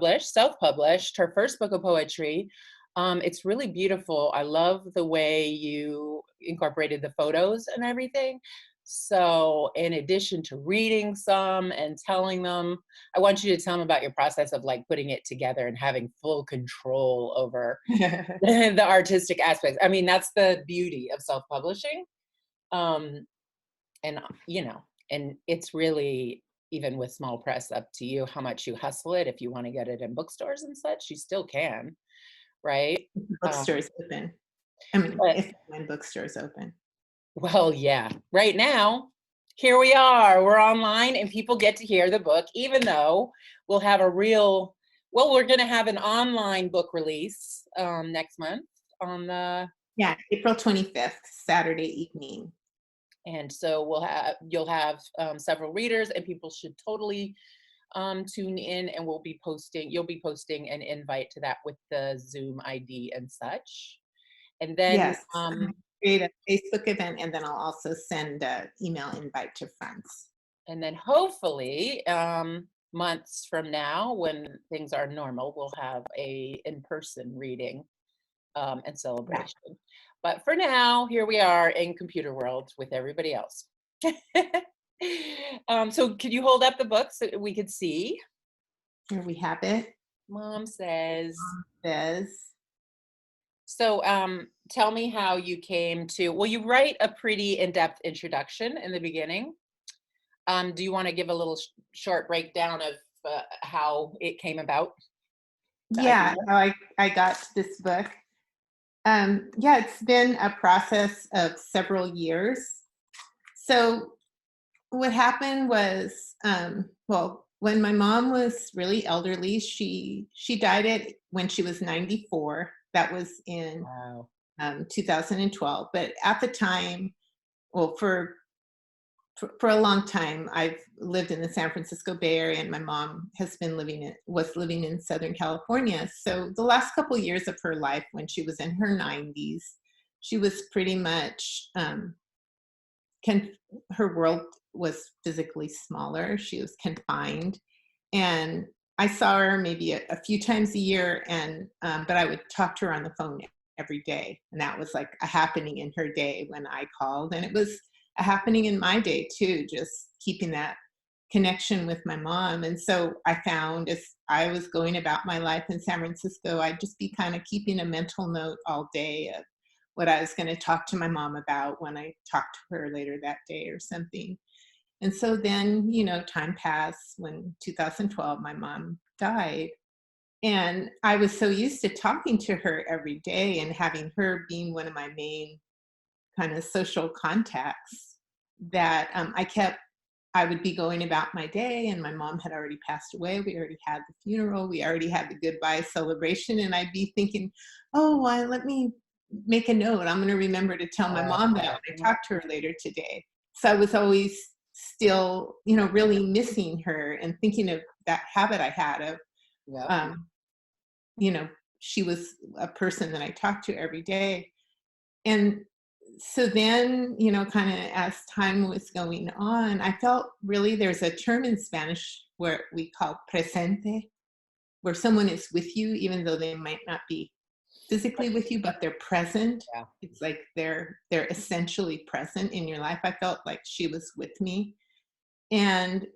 self-published her first book of poetry. It's really beautiful. I love the way you incorporated the photos and everything. So, in addition to reading some and telling them, I want you to tell them about your process of like putting it together and having full control over the artistic aspects. I mean, that's the beauty of self-publishing. Um, and and it's really, even with small press, up to you how much you hustle it. If you want to get it in bookstores and such, you still can, right? um, Bookstores open. I mean, but if when bookstores open. well, yeah, right now, here we are, we're online and people get to hear the book, even though we'll have a real, well, we're going to have an online book release next month on the, Yeah, April 25th, Saturday evening. and so you'll have several readers, and people should totally tune in, and you'll be posting an invite to that with the Zoom ID and such. And then Yes, create a Facebook event, and then I'll also send a email invite to friends. hopefully, months from now, when things are normal, we'll have a in-person reading and Yeah. celebration. But for now, here we are in computer world with everybody else. So could you hold up the book so we could see? Here we have it. Mom says. Says, So tell me how you came to, well, you write a pretty in-depth introduction in the beginning. Do you want to give a little short breakdown of how it came about, the idea? yeah, how I got to this book. Yeah, it's been a process of several years. So what happened was, well, when my mom was really elderly, she died when she was 94. That was in Wow. 2012. But at the time, well, for a long time, I've lived in the San Francisco Bay Area, and my mom was living in Southern California. So the last couple years of her life, when she was in her 90s, she was pretty much her world was physically smaller. She was confined, and I saw her maybe a few times a year, and but I would talk to her on the phone every day, and that was like a happening in her day when I called, and it was a happening in my day too, just keeping that connection with my mom. And so I found, as I was going about my life in San Francisco, I'd just be kind of keeping a mental note all day of what I was going to talk to my mom about when I talked to her later that day or something. And so then, time passed. When 2012, my mom died. And I was so used to talking to her every day and having her being one of my main kind of social contacts that I would be going about my day, and my mom had already passed away. We already had the funeral. We already had the goodbye celebration. And I'd be thinking, oh, well, let me make a note. I'm going to remember to tell my mom that when I talk to her later today. So I was always still, really missing her and thinking of that habit I had of, Yeah. she was a person that I talked to every day. And so then, kind of as time was going on, I felt really there's a term in Spanish where we call presente, where someone is with you, even though they might not be physically with you, but they're present. Yeah. It's like they're essentially present in your life. I felt like she was with me. And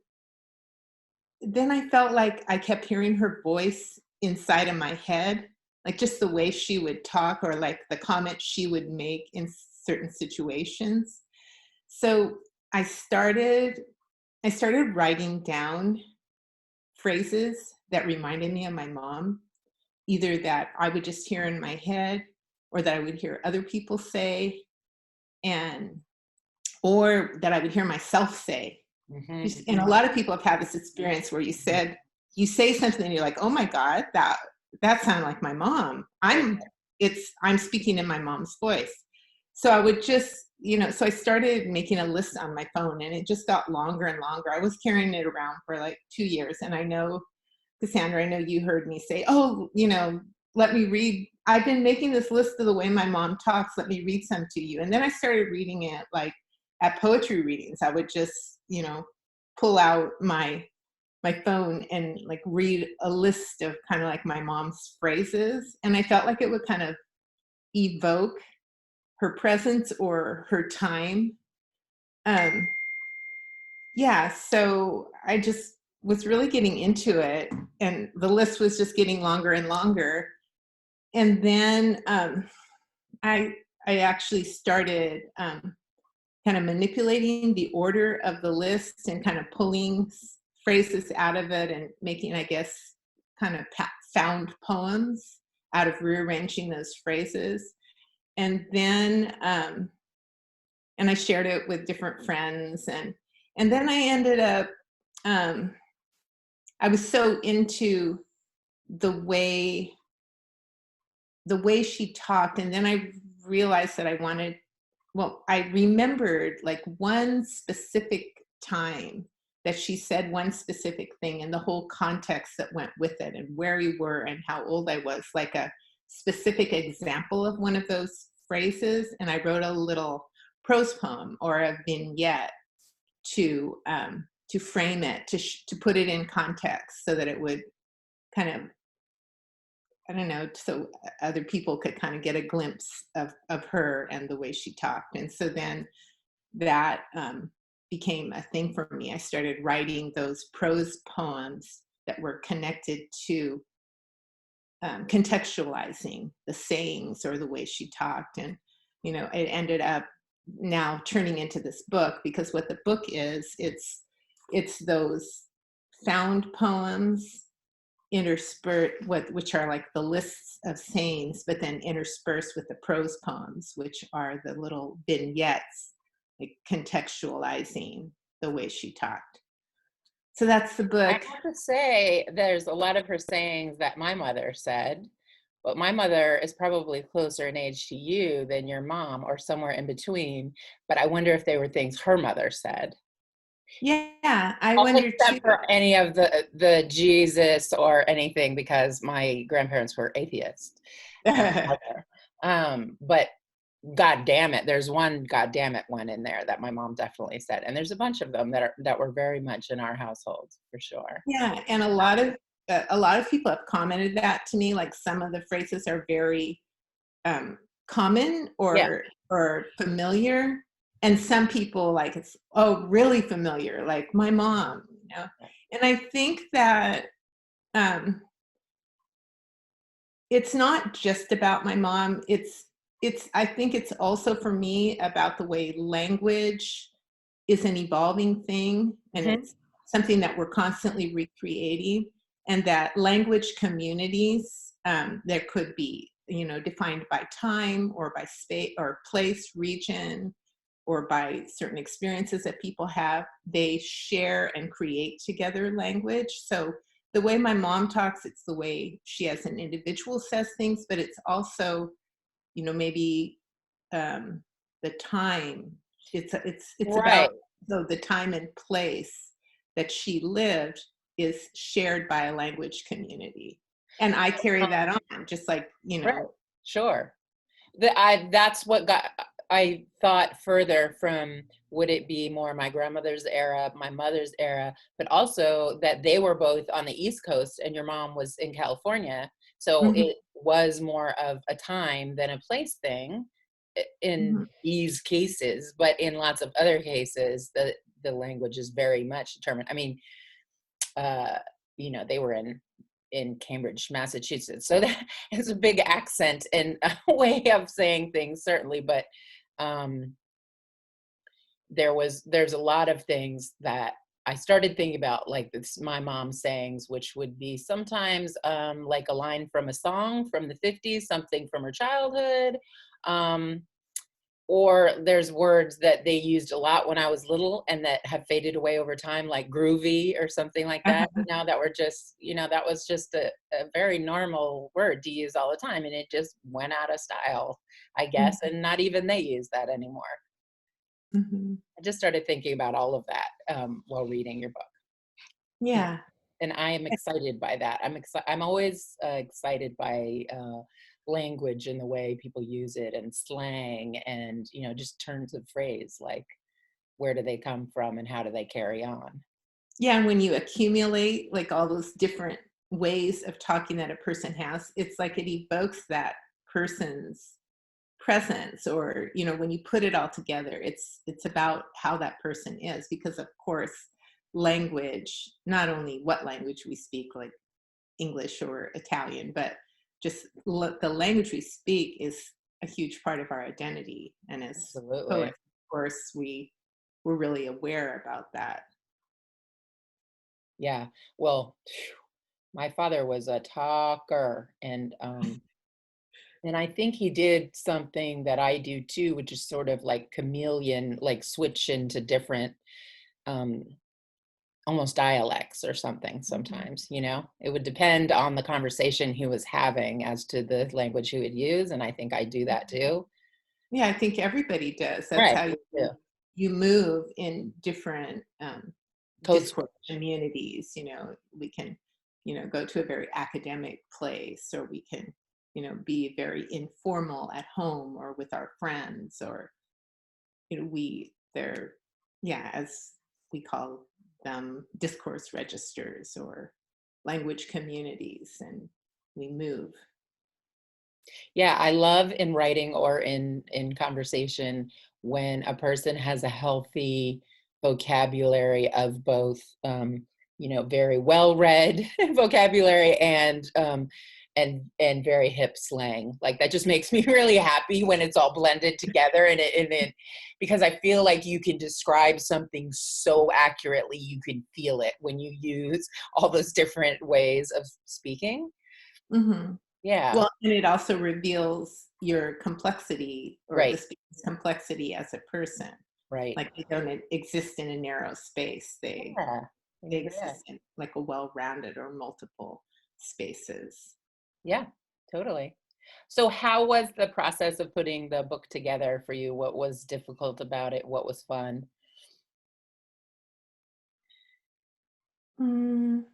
then I felt like I kept hearing her voice inside of my head, like just the way she would talk, or like the comments she would make in certain situations. So I started writing down phrases that reminded me of my mom, either that I would just hear in my head or that I would hear other people say, and or that I would hear myself say. Mm-hmm. And a lot of people have had this experience where you say something and you're like, oh my God, that sounded like my mom. I'm speaking in my mom's voice. So I would just, so I started making a list on my phone, and it just got longer and longer. I was carrying it around for like 2 years. And I know, Cassandra, I know you heard me say, oh, let me read. I've been making this list of the way my mom talks. Let me read some to you. And then I started reading it like at poetry readings. I would just, pull out my my phone and like read a list of kind of like my mom's phrases, and I felt like it would kind of evoke her presence or her time. Um, yeah, so I just was really getting into it, and the list was just getting longer and longer. And then I I actually started kind of manipulating the order of the list and kind of pulling phrases out of it and making, I guess, kind of found poems out of rearranging those phrases. And then and I shared it with different friends, and then I ended up um, I was so into the way the way she talked, and then I realized that I wanted, well, I remembered like one specific time that she said one specific thing and the whole context that went with it and where we were and how old I was, like a specific example of one of those phrases. And I wrote a little prose poem or a vignette to frame it, to put it in context so that it would kind of, I don't know, so other people could kind of get a glimpse of her and the way she talked. And so then that became a thing for me. I started writing those prose poems that were connected to contextualizing the sayings or the way she talked. And, it ended up now turning into this book, because what the book is, it's those found poems interspersed with, which are like the lists of sayings, but then interspersed with the prose poems, which are the little vignettes, like contextualizing the way she talked. So that's the I book. have to say, there's a lot of her sayings that my mother said, but my mother is probably closer in age to you than your mom, or somewhere in between. But I wonder if they were things her mother said. Yeah, I All wonder too. except for any of the Jesus or anything, because my grandparents were atheists. Mother. But God damn it, there's one God damn it one in there that my mom definitely said, and there's a bunch of them that were very much in our household for sure. Yeah, and a lot of people have commented that to me. Like some of the phrases are very common Yeah. or familiar, and some people like it's, oh, really familiar, like my mom. And I think that um, it's not just about my mom. It's I think it's also for me about the way language is an evolving thing, and Hmm. it's something that we're constantly recreating, and that language communities that could be, defined by time or by space or place, region, or by certain experiences that people have, they share and create together language. So the way my mom talks, it's the way she as an individual says things, but it's also, maybe um, the time. It's about, Right. so the time and place that she lived is shared by a language community, and I carry that on, just like Right. Sure. That's what got, I thought further from, would it be more my grandmother's era, my mother's era, but also that they were both on the East Coast and your mom was in California. So Mhm, it was more of a time than a place thing in mhm, these cases, but in lots of other cases, the language is very much determined. I mean, uh, they were in Cambridge, Massachusetts. So that is a big accent and a way of saying things, certainly. But um, there's a lot of things that I started thinking about, like this, my mom's sayings, which would be sometimes like a line from a song from the 50s, something from her childhood. Um, or there's words that they used a lot when I was little and that have faded away over time, like groovy or something like that. uh-huh, Now that we're just, that was just a very normal word to use all the time. And it just went out of style, I guess. mhm, And not even they use that anymore. mhm. I just started thinking about all of that while reading your book. Yeah. Yeah. And I am excited by that. I'm always excited by language and the way people use it, and slang, and just turns of phrase, like where do they come from and how do they carry on. Yeah, when you accumulate like all those different ways of talking that a person has, it's like it evokes that person's presence, or when you put it all together, it's about how that person is, because of course language, not only what language we speak, like English or Italian, but just the language we speak is a huge part of our identity. And as Absolutely. poets, of course, we're really aware about that. Yeah. Well, my father was a talker, and I think he did something that I do too, which is sort of like chameleon, like switch into different um almost dialects or something Mhm. sometimes, you know? It would depend on the conversation he was having as to the language he would use, and I think I do that too. Yeah, I think everybody does. That's Right, how me too. you move in different Code discourse switch. communities. We can, go to a very academic place, or we can, be very informal at home or with our friends, or they're, yeah, as we call them, discourse registers or language communities, and we move. Yeah, I love in writing or in conversation when a person has a healthy vocabulary of both, very well-read vocabulary and very hip slang. Like that just makes me really happy when it's all blended together and it because I feel like you can describe something so accurately, you can feel it when you use all those different ways of speaking. Mhm. Yeah, Well, and it also reveals your complexity, or the right. speaker's complexity as a person. Right. Like, they don't exist in a narrow space. They Yeah. they Yeah. exist in like a well-rounded or multiple spaces. Yeah, totally. So how was the process of putting the book together for you? What was difficult about it? What was fun? Mm,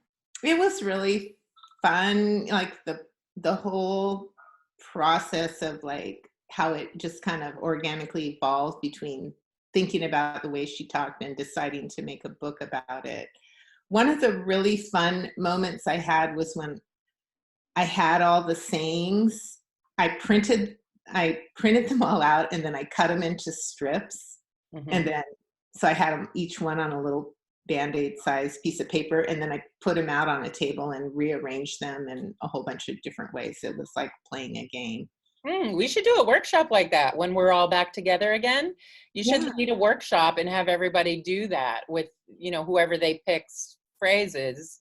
it was really fun, like the whole process of like how it just kind of organically evolved between thinking about the way she talked and deciding to make a book about it. One of the really fun moments I had was when I had all the sayings. I printed them all out, and then I cut them into strips, and Mhm. then so I had them each one on a little Band-Aid sized piece of paper, and then I put them out on a table and rearranged them in a whole bunch of different ways. It was like playing a game. We should do a workshop like that when we're all back together again. You should Yeah, lead a workshop and have everybody do that with, whoever they pick's phrases,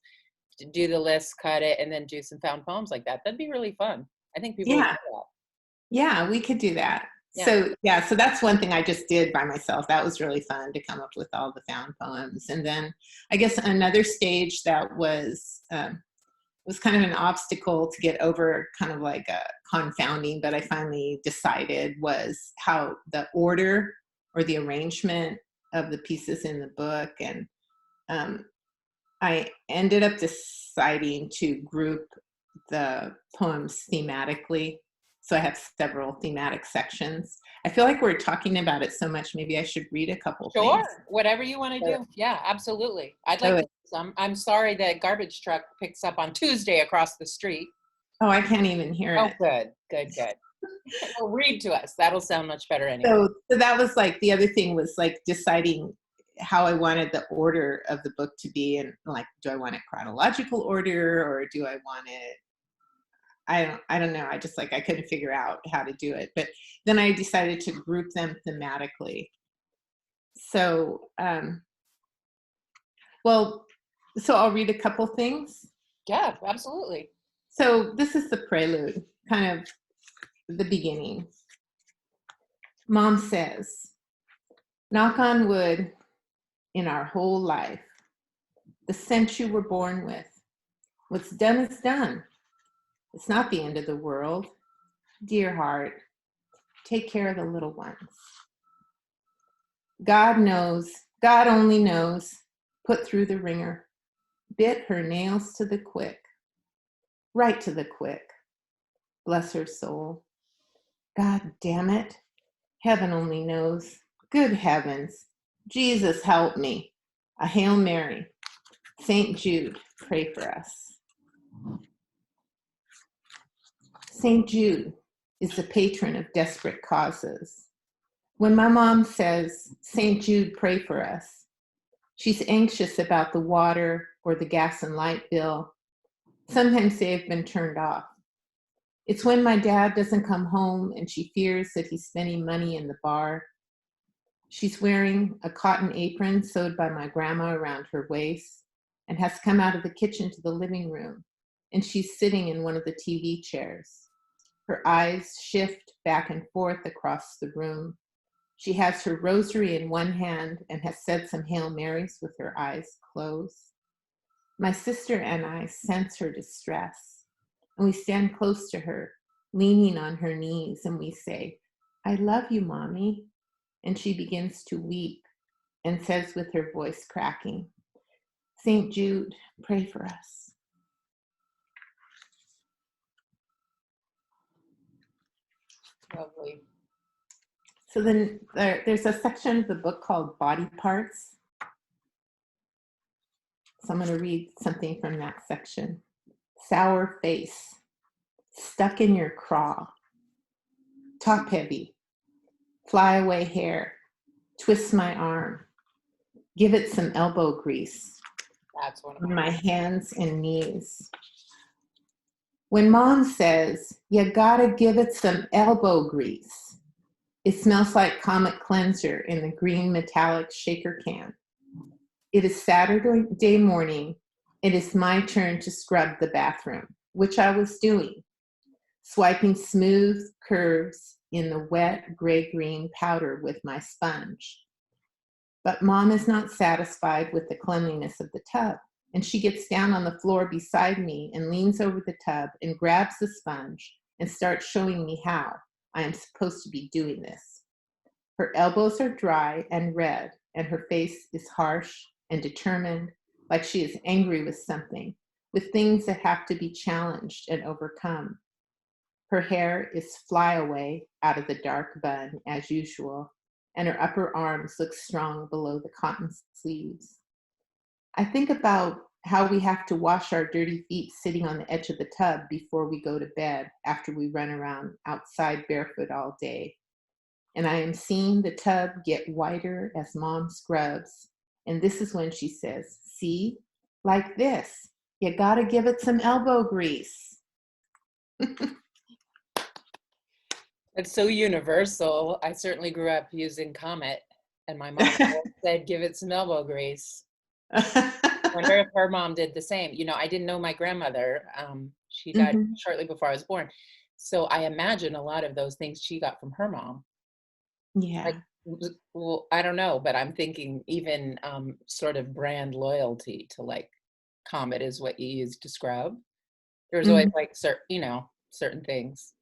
to do the list, cut it, and then do some found poems like that. That'd be really fun. I think people would yeah, do that. yeah, we could do that. Yeah. So that's one thing I just did by myself. That was really fun to come up with all the found poems. And then I guess another stage that was kind of an obstacle to get over, kind of like a confounding, but I finally decided, was how the order or the arrangement of the pieces in the book. And um, I ended up deciding to group the poems thematically. So I have several thematic sections. I feel like we're talking about it so much, maybe I should read a couple things. Sure, whatever you wanna So, do. Yeah, absolutely. I'd like so to do some. I'm sorry that garbage truck picks up on Tuesday across the street. oh, I can't even hear Oh, it. good, good, good. Well, read to us. That'll sound much better anyway. So that was like the other thing, was like deciding how I wanted the order of the book to be, and like, do I want it chronological order, or do I want it, I don't know. I just, like, I couldn't figure out how to do it. But then I decided to group them thematically. So well, so I'll read a couple things. Yeah, absolutely. So this is the prelude, kind of the beginning. Mom says, knock on wood, in our whole life, the sense you were born with. What's done is done. It's not the end of the world. Dear heart, take care of the little ones. God knows, God only knows, put through the ringer, bit her nails to the quick, right to the quick. Bless her soul. God damn it. Heaven only knows. Good heavens. Jesus help me. A Hail Mary. St. Jude, pray for us. St. Jude is the patron of desperate causes. When my mom says, St. Jude, pray for us, she's anxious about the water or the gas and light bill. Sometimes they have been turned off. It's when my dad doesn't come home and she fears that he's spending money in the bar. She's wearing a cotton apron sewed by my grandma around her waist and has come out of the kitchen to the living room, and she's sitting in one of the TV chairs. Her eyes shift back and forth across the room. She has her rosary in one hand and has said some Hail Marys with her eyes closed. My sister and I sense her distress, and we stand close to her, leaning on her knees, and we say, I love you, Mommy. And she begins to weep and says with her voice cracking, St. Jude, pray for us. Lovely. So then there's a section of the book called Body Parts. So I'm going to read something from that section. Sour face, stuck in your craw, top heavy, fly away hair, twist my arm, give it some elbow grease. That's one of On mine. my hands and knees. When Mom says, you gotta give it some elbow grease, it smells like Comet Cleanser in the green metallic shaker can. It is Saturday morning. It is my turn to scrub the bathroom, which I was doing, swiping smooth curves in the wet gray-green powder with my sponge. But Mom is not satisfied with the cleanliness of the tub, and she gets down on the floor beside me and leans over the tub and grabs the sponge and starts showing me how I am supposed to be doing this. Her elbows are dry and red, and her face is harsh and determined, like she is angry with something, with things that have to be challenged and overcome. Her hair is flyaway out of the dark bun, as usual, and her upper arms look strong below the cotton sleeves. I think about how we have to wash our dirty feet sitting on the edge of the tub before we go to bed after we run around outside barefoot all day. And I am seeing the tub get whiter as Mom scrubs. And this is when she says, see, like this, you gotta give it some elbow grease. It's so universal. I certainly grew up using Comet, and my mom always said, give it some elbow grease. I wonder if her mom did the same. You know, I didn't know my grandmother. She died Mhm. shortly before I was born. So I imagine a lot of those things she got from her mom. Like, Yeah. well, I don't know, but I'm thinking even sort of brand loyalty to like Comet is what you use to scrub. There's always Mhm. like certain things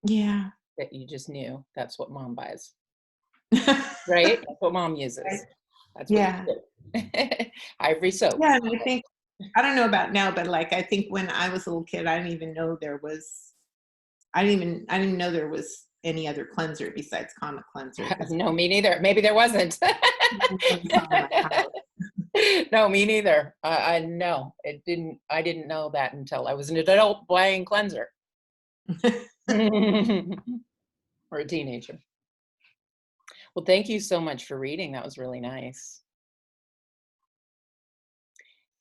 Yeah. that you just knew that's what mom buys, right? That's what mom Right. uses. That's what you Yeah. do. Ivory soap. Yeah, and I think I don't know about now, but like I think when I was a little kid, I didn't even know there was I didn't know there was any other cleanser besides Comet Cleanser because No, me neither. Maybe there wasn't. in my house. No, me neither. I no, it didn't. I didn't know that until I was an adult buying cleanser or a teenager. Well, thank you so much for reading. That was really nice.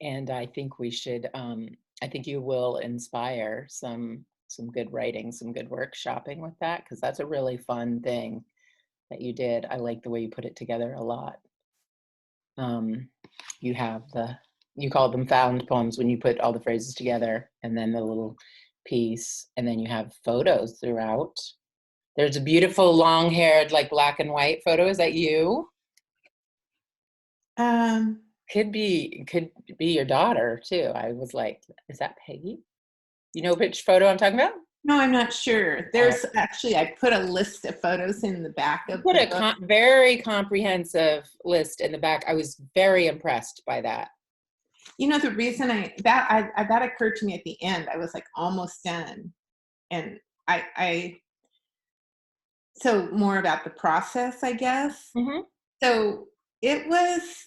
And I think we should. I think you will inspire some good writing, some good workshopping with that because that's a really fun thing that you did. I like the way you put it together a lot. Um, you have you call them found poems when you put all the phrases together and then the little piece, and then you have photos throughout. There's a beautiful long-haired, like black and white photo. Is that you? Um, Could be your daughter too. I was like, is that Peggy? You know which photo I'm talking about? no, I'm not sure. Oh, There's actually I put a list of photos in the back you of put the a book. very comprehensive list in the back. I was very impressed by that. You know, the reason that occurred to me at the end. I was like almost done, and I so more about the process, I guess. Hmm. So it was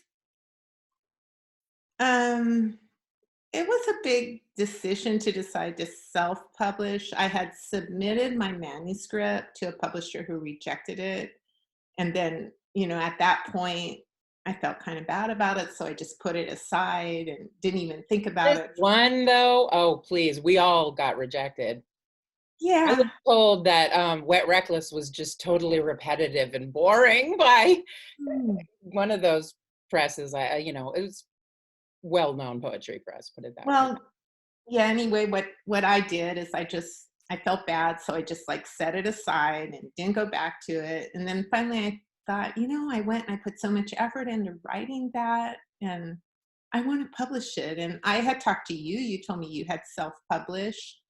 it was a big decision to decide to self-publish. I had submitted my manuscript to a publisher who rejected it, and then, at that point, I felt kind of bad about it, so I just put it aside and didn't even think about This it. one though, oh please, we all got rejected. I was Yeah. told that Wet Reckless was just totally repetitive and boring by Mm. one of those presses. It was well-known poetry press, put it that way. Well, yeah, anyway, what I did is I felt bad, so I just, like, set it aside and didn't go back to it, and then finally I thought, I went and I put so much effort into writing that, and I wanna publish it, and I had talked to you, you told me you had self-published,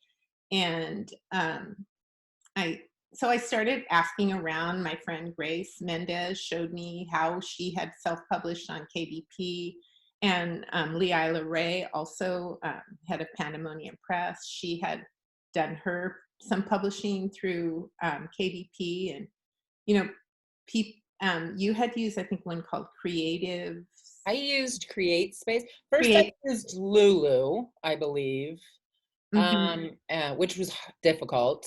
and, I so I started asking around. My friend Grace Mendez showed me how she had self-published on KDP, and Leila Ray, also head of Pandemonium Press, she had done her some publishing through KDP, and you know, you had used, I think, one called Creative. I used Create Space. First I Create. used Lulu, I believe, Mhm. which was difficult.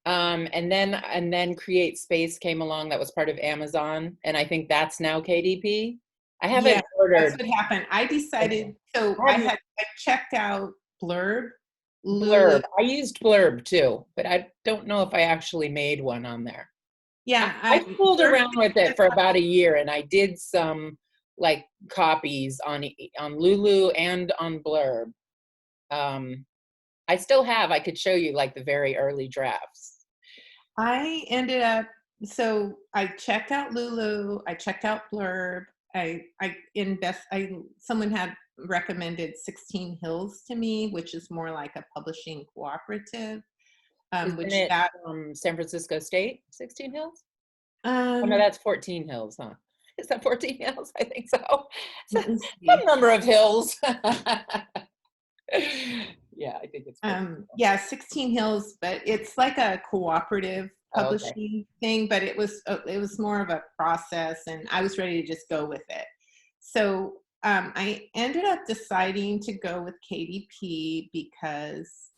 And then Create Space came along, that was part of Amazon, and I think that's now KDP. I Yeah, haven't that's ordered. what happened. I Okay. decided, so I haven't I checked out Blurb, Lulu. Blurb. I used Blurb too, but I don't know if I actually made one on there. I, Yeah, I fooled Blurb. around with it for about a year, and I did some like copies on Lulu and on Blurb. Um, I still have. I could show you like the very early drafts. I ended up, so I checked out Lulu, I checked out Blurb, someone had recommended 16 Hills to me, which is more like a publishing cooperative, Isn't which it that, San Francisco State, 16 Hills? Oh no, um, that's 14 Hills, huh? Is that 14 Hills? I think so. let me Some see. number of hills. Yeah, I think it's 14. Yeah, 16 Hills, but it's like a cooperative Oh, okay. publishing thing, but it was more of a process, and I was ready to just go with it. So I ended up deciding to go with KDP because,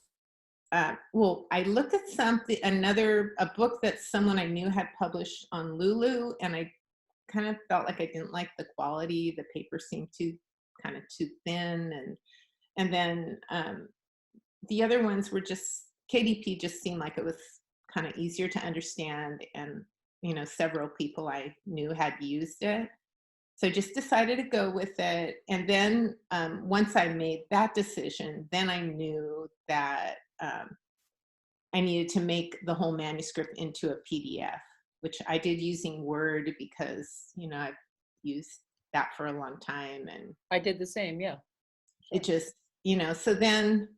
well, I looked at a book that someone I knew had published on Lulu, and I kind of felt like I didn't like the quality. The paper seemed kind of too thin, and then the other ones were just, KDP just seemed like it was kind of easier to understand, and several people I knew had used it. So just decided to go with it. And then once I made that decision, then I knew that I needed to make the whole manuscript into a PDF, which I did using Word because, I've used that for a long time. And I did the same, yeah. it Sure. just, so then,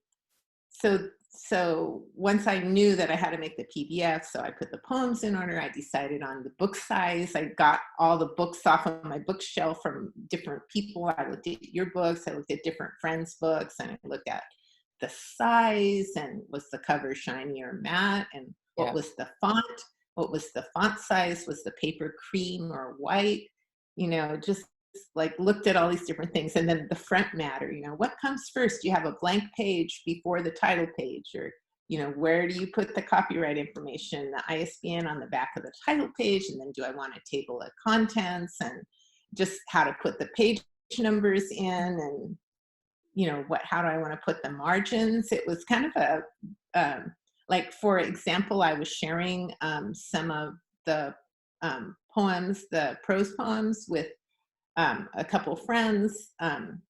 so once I knew that I had to make the PDF, so I put the poems in order. I decided on the book size. I got all the books off of my bookshelf from different people. I looked at your books, I looked at different friends' books, and I looked at the size, and was the cover shiny or matte, and what Yeah. was the font, what was the font size, was the paper cream or white, just like looked at all these different things. And then the front matter, what comes first? You have a blank page before the title page, or where do you put the copyright information, the ISBN on the back of the title page, and then do I want a table of contents, and just how to put the page numbers in, and how do I want to put the margins. It was kind of like, for example, I was sharing some of the poems, the prose poems, with a couple friends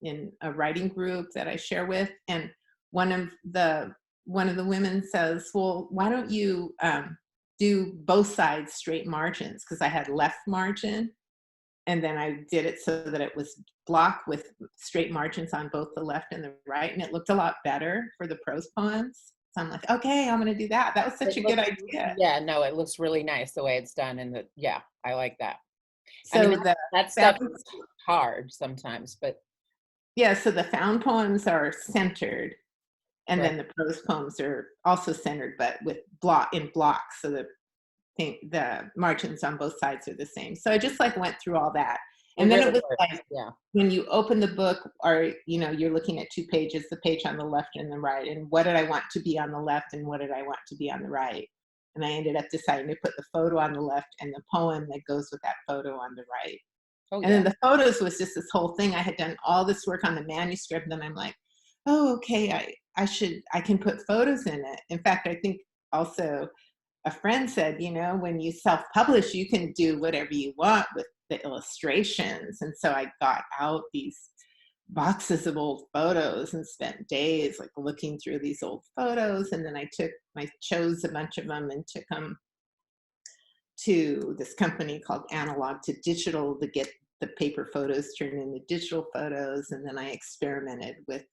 in a writing group that I share with, and one of the one of the women says, "Well, why don't you do both sides straight margins?" Because I had left margin, and then I did it so that it was block with straight margins on both the left and the right, and it looked a lot better for the prose poems. So I'm like, okay, I'm going to do that. That was such It a good looks, idea. yeah, no, it looks really nice the way it's done, and yeah, I like that. I mean, So that stuff that was is hard sometimes, but yeah. So the found poems are centered, and right. then the prose poems are also centered, but with blocks, so the margins on both sides are the same. So I just like went through all that, It And then really it was works. like Yeah. when you open the book, or you're looking at 2 pages, the page on the left and the right, and what did I want to be on the left and what did I want to be on the right? And I ended up deciding to put the photo on the left and the poem that goes with that photo on the right. Oh, And then yeah. the photos was just this whole thing. I had done all this work on the manuscript, and I'm like, "Oh, okay, I can put photos in it." In fact, I think also a friend said, when you self-publish, you can do whatever you want with the illustrations. And so I got out these boxes of old photos and spent days like looking through these old photos. And then I chose a bunch of them and took them to this company called Analog to Digital to get the paper photos turned into digital photos. And then I experimented with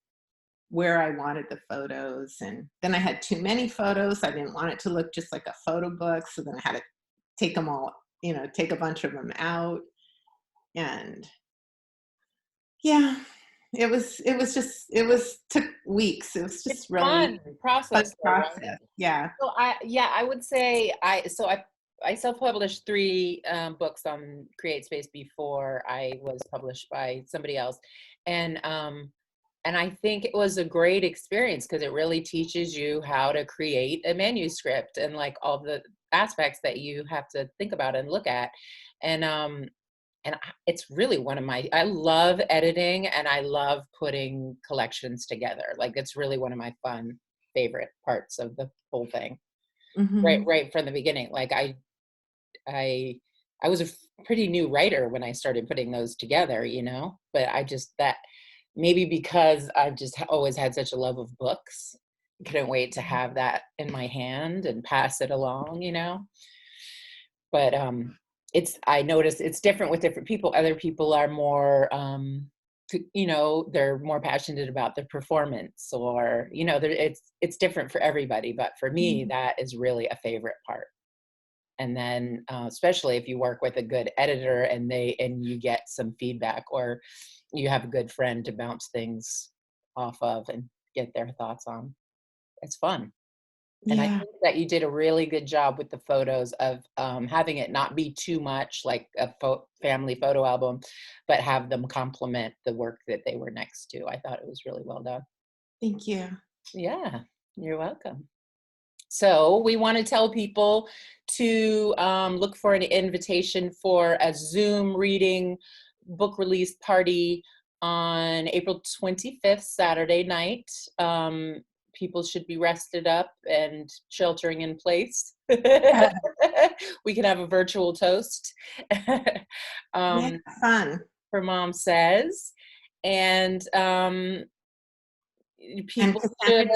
where I wanted the photos. And then I had too many photos. I didn't want it to look just like a photo book. So then I had to take them all, take a bunch of them out. And yeah, took weeks. It was It's just really fun fun process though, right? process. Yeah. So I would say I self-published 3 books on CreateSpace before I was published by somebody else, and I think it was a great experience because it really teaches you how to create a manuscript and like all the aspects that you have to think about and look at, and it's really one of my I love editing and I love putting collections together. Like it's really one of my fun favorite parts of the whole thing. Hmm. Right from the beginning. Like I I was a pretty new writer when I started putting those together, but I just that maybe because I've just always had such a love of books, couldn't wait to have that in my hand and pass it along. But I notice it's different with different people. Other people are more they're more passionate about the performance, or it's different for everybody, but for me that is really a favorite part. And then especially if you work with a good editor and you get some feedback, or you have a good friend to bounce things off of and get their thoughts on, it's fun. And I Yeah. think that you did a really good job with the photos of having it not be too much like a family photo album, but have them complement the work that they were next to. I thought it was really well done. Thank you. Yeah, you're welcome. So we want to tell people to look for an invitation for a Zoom reading book release party on April 25th, Saturday night. People should be rested up and sheltering in place. We can have a virtual toast, Yeah, um, fun. for Mom Says. And And people should Cassandra